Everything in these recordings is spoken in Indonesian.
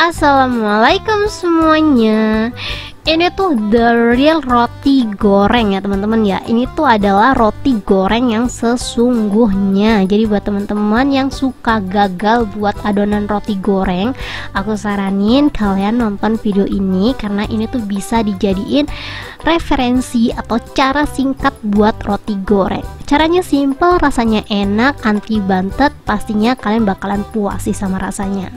Assalamualaikum semuanya. Ini tuh the real roti goreng ya teman-teman ya. Ini tuh adalah roti goreng yang sesungguhnya. Jadi buat teman-teman yang suka gagal buat adonan roti goreng, aku saranin kalian nonton video ini karena ini tuh bisa dijadiin referensi atau cara singkat buat roti goreng. Caranya simple, rasanya enak, anti bantet. Pastinya kalian bakalan puas sih sama rasanya.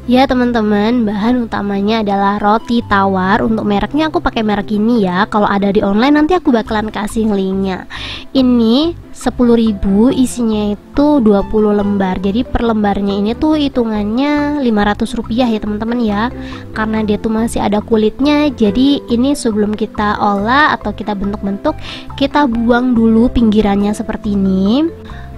Ya teman-teman, bahan utamanya adalah roti tawar. Untuk mereknya aku pakai merek ini ya. Kalau ada di online nanti aku bakalan kasih linknya. Ini 10.000, isinya itu 20 lembar. Jadi per lembarnya ini tuh hitungannya 500 rupiah ya teman-teman ya. Karena dia tuh masih ada kulitnya. Jadi ini sebelum kita olah atau kita bentuk-bentuk, kita buang dulu pinggirannya seperti ini.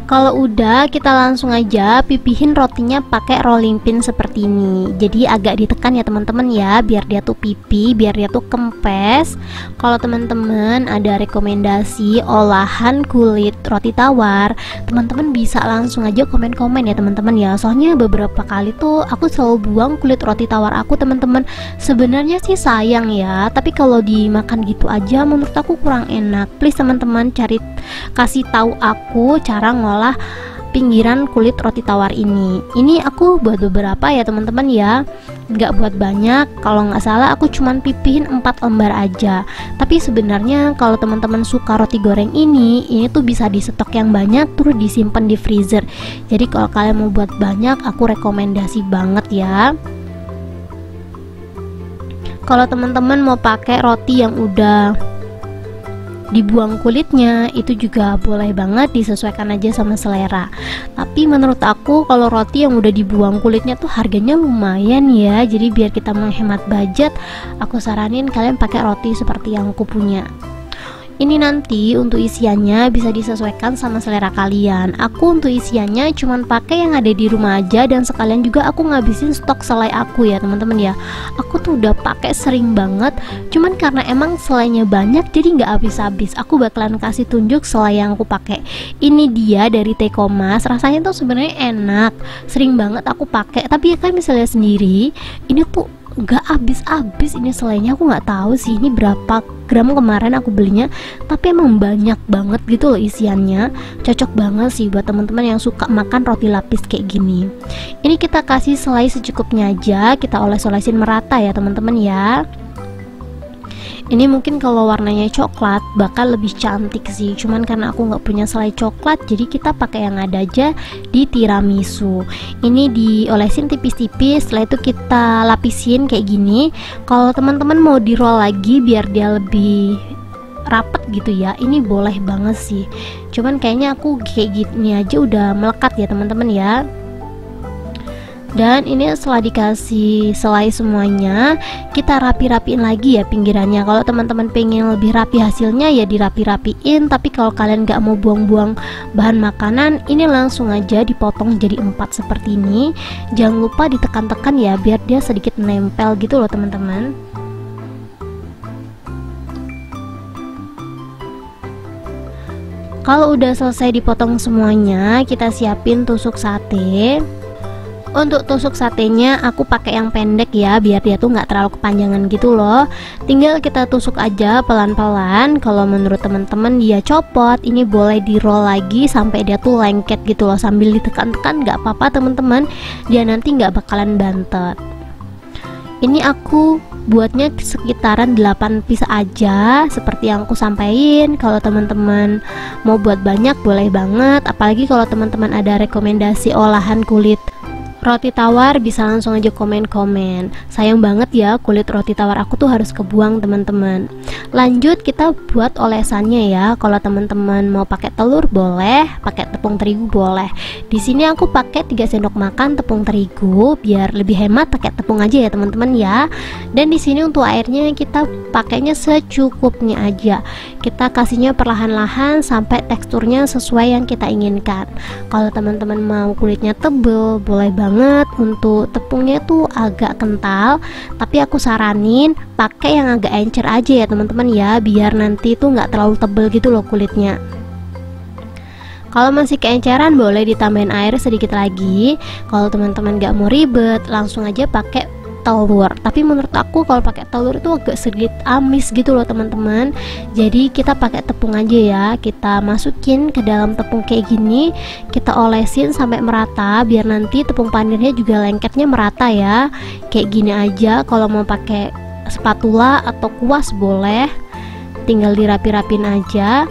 Kalau udah, kita langsung aja pipihin rotinya pakai rolling pin seperti ini. Jadi agak ditekan ya teman-teman ya, biar dia tuh pipi, biar dia tuh kempes. Kalau teman-teman ada rekomendasi olahan kulit roti tawar, teman-teman bisa langsung aja komen-komen ya teman-teman ya. Soalnya beberapa kali tuh aku selalu buang kulit roti tawar aku teman-teman. Sebenarnya sih sayang ya, tapi kalau dimakan gitu aja menurut aku kurang enak. Please teman-teman kasih tahu aku cara ngolah pinggiran kulit roti tawar ini. Ini aku buat beberapa ya teman-teman ya, nggak buat banyak. Kalau nggak salah aku cuman pipihin 4 lembar aja. Tapi sebenarnya kalau teman-teman suka roti goreng ini tuh bisa di stok yang banyak terus disimpan di freezer. Jadi kalau kalian mau buat banyak, aku rekomendasi banget ya. Kalau teman-teman mau pakai roti yang udah dibuang kulitnya, itu juga boleh banget, disesuaikan aja sama selera. Tapi menurut aku kalau roti yang udah dibuang kulitnya tuh harganya lumayan ya. Jadi biar kita menghemat budget, aku saranin kalian pakai roti seperti yang aku punya. Ini nanti untuk isiannya bisa disesuaikan sama selera kalian. Aku untuk isiannya cuman pakai yang ada di rumah aja, dan sekalian juga aku ngabisin stok selai aku ya teman-teman ya. Aku tuh udah pakai sering banget, cuman karena emang selainya banyak jadi nggak habis-habis. Aku bakalan kasih tunjuk selai yang aku pakai. Ini dia dari Tekomas. Rasanya tuh sebenarnya enak, sering banget aku pakai. Tapi ya kan misalnya sendiri, ini tuh nggak habis-habis ini selainya. Aku nggak tahu sih ini berapa gram kemarin aku belinya, tapi emang banyak banget gitu loh isiannya. Cocok banget sih buat teman-teman yang suka makan roti lapis kayak gini. Ini kita kasih selai secukupnya aja, kita oles-olesin merata ya teman-teman ya. Ini mungkin kalau warnanya coklat bakal lebih cantik sih, cuman karena aku nggak punya selai coklat, jadi kita pakai yang ada aja di tiramisu. Ini diolesin tipis-tipis, setelah itu kita lapisin kayak gini. Kalau teman-teman mau di roll lagi biar dia lebih rapet gitu ya, ini boleh banget sih. Cuman kayaknya aku kayak gini aja udah melekat ya teman-teman ya. Dan ini setelah dikasih selai semuanya, kita rapi-rapiin lagi ya pinggirannya. Kalau teman-teman pengen lebih rapi hasilnya ya dirapi-rapiin. Tapi kalau kalian gak mau buang-buang bahan makanan, ini langsung aja dipotong jadi 4 seperti ini. Jangan lupa ditekan-tekan ya biar dia sedikit nempel gitu loh teman-teman. Kalau udah selesai dipotong semuanya, kita siapin tusuk sate. Untuk tusuk satenya aku pakai yang pendek ya, biar dia tuh nggak terlalu kepanjangan gitu loh. Tinggal kita tusuk aja pelan-pelan. Kalau menurut teman-teman dia copot, ini boleh di roll lagi sampai dia tuh lengket gitu loh. Sambil ditekan-tekan nggak apa-apa teman-teman, dia nanti nggak bakalan bantet. Ini aku buatnya sekitaran 8 piece aja seperti yang aku sampaikan. Kalau teman-teman mau buat banyak boleh banget, apalagi kalau teman-teman ada rekomendasi olahan kulit roti tawar bisa langsung aja komen-komen. Sayang banget ya kulit roti tawar aku tuh harus kebuang teman-teman. Lanjut kita buat olesannya ya. Kalau teman-teman mau pakai telur boleh, pakai tepung terigu boleh. Di sini aku pakai 3 sendok makan tepung terigu biar lebih hemat, pakai tepung aja ya teman-teman ya. Dan di sini untuk airnya kita pakainya secukupnya aja. Kita kasihnya perlahan-lahan sampai teksturnya sesuai yang kita inginkan. Kalau teman-teman mau kulitnya tebel boleh banget. Untuk tepungnya tuh agak kental, tapi aku saranin pakai yang agak encer aja ya teman-teman ya, biar nanti tuh nggak terlalu tebel gitu loh kulitnya. Kalau masih keenceran boleh ditambahin air sedikit lagi. Kalau teman-teman gak mau ribet, langsung aja pakai telur. Tapi menurut aku kalau pakai telur itu agak sedikit amis gitu loh teman-teman. Jadi kita pakai tepung aja ya. Kita masukin ke dalam tepung kayak gini, kita olesin sampai merata biar nanti tepung panirnya juga lengketnya merata ya. Kayak gini aja. Kalau mau pakai spatula atau kuas boleh, tinggal dirapi-rapin aja.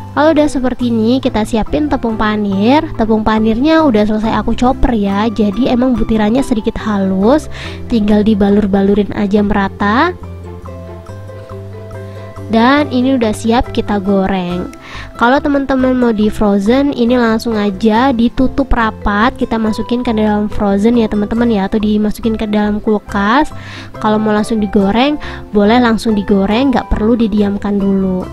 Kalau udah seperti ini, kita siapin tepung panir. Tepung panirnya udah selesai aku chopper ya. Jadi emang butirannya sedikit halus, tinggal dibalur-balurin aja merata. Dan ini udah siap kita goreng. Kalau teman-teman mau di frozen, ini langsung aja ditutup rapat, kita masukin ke dalam frozen ya teman-teman ya, atau dimasukin ke dalam kulkas. Kalau mau langsung digoreng, boleh langsung digoreng, nggak perlu didiamkan dulu.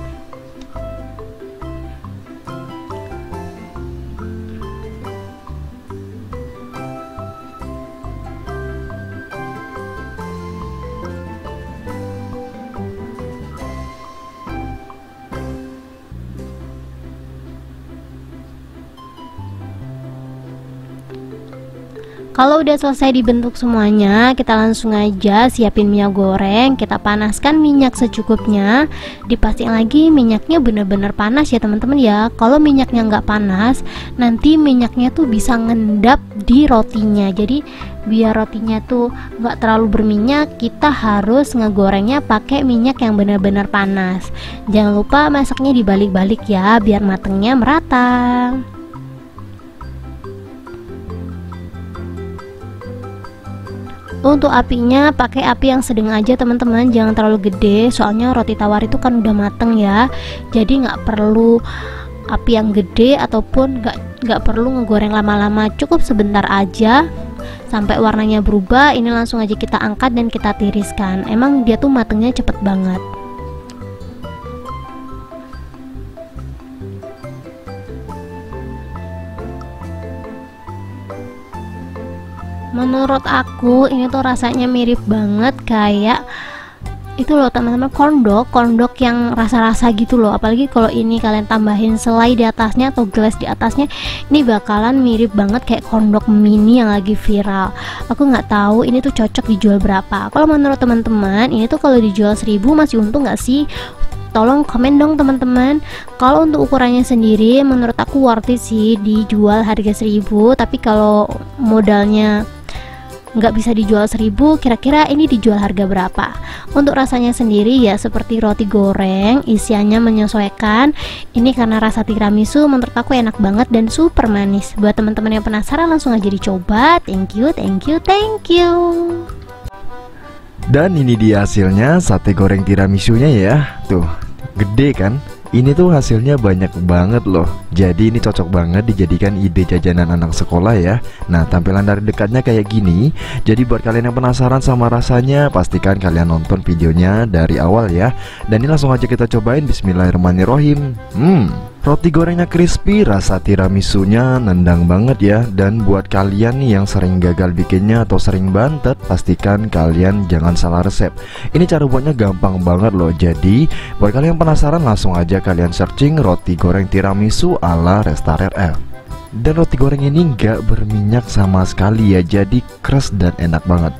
Kalau udah selesai dibentuk semuanya, kita langsung aja siapin minyak goreng. Kita panaskan minyak secukupnya. Dipastiin lagi minyaknya bener-bener panas ya teman-teman ya. Kalau minyaknya nggak panas, nanti minyaknya tuh bisa ngendap di rotinya. Jadi biar rotinya tuh nggak terlalu berminyak, kita harus ngegorengnya pakai minyak yang benar-benar panas. Jangan lupa masaknya dibalik-balik ya, biar matengnya merata. Untuk apinya pakai api yang sedang aja teman-teman, jangan terlalu gede, soalnya roti tawar itu kan udah mateng ya. Jadi nggak perlu api yang gede ataupun nggak perlu ngegoreng lama-lama, cukup sebentar aja sampai warnanya berubah. Ini langsung aja kita angkat dan kita tiriskan. Emang dia tuh matengnya cepet banget. Menurut aku ini tuh rasanya mirip banget kayak itu loh teman-teman, kondok yang rasa-rasa gitu loh. Apalagi kalau ini kalian tambahin selai di atasnya atau gelas di atasnya, ini bakalan mirip banget kayak kondok mini yang lagi viral. Aku nggak tahu ini tuh cocok dijual berapa. Kalau menurut teman-teman ini tuh kalau dijual 1000 masih untung nggak sih? Tolong komen dong teman-teman. Kalau untuk ukurannya sendiri menurut aku worth it sih dijual harga 1000. Tapi kalau modalnya nggak bisa dijual 1000, kira-kira ini dijual harga berapa? Untuk rasanya sendiri ya seperti roti goreng, isiannya menyesuaikan. Ini karena rasa tiramisu menurut aku enak banget dan super manis. Buat teman-teman yang penasaran langsung aja dicoba. Thank you. Dan ini dia hasilnya sate goreng tiramisunya ya. Tuh, gede kan? Ini tuh hasilnya banyak banget loh. Jadi ini cocok banget dijadikan ide jajanan anak sekolah ya. Nah, tampilan dari dekatnya kayak gini. Jadi buat kalian yang penasaran sama rasanya, pastikan kalian nonton videonya dari awal ya. Dan ini langsung aja kita cobain. Bismillahirrahmanirrahim. Roti gorengnya crispy, rasa tiramisunya nendang banget ya. Dan buat kalian nih yang sering gagal bikinnya atau sering bantet, pastikan kalian jangan salah resep. Ini cara buatnya gampang banget loh. Jadi buat kalian yang penasaran langsung aja kalian searching roti goreng tiramisu ala Restaurant RF. Dan roti goreng ini nggak berminyak sama sekali ya, jadi keras dan enak banget.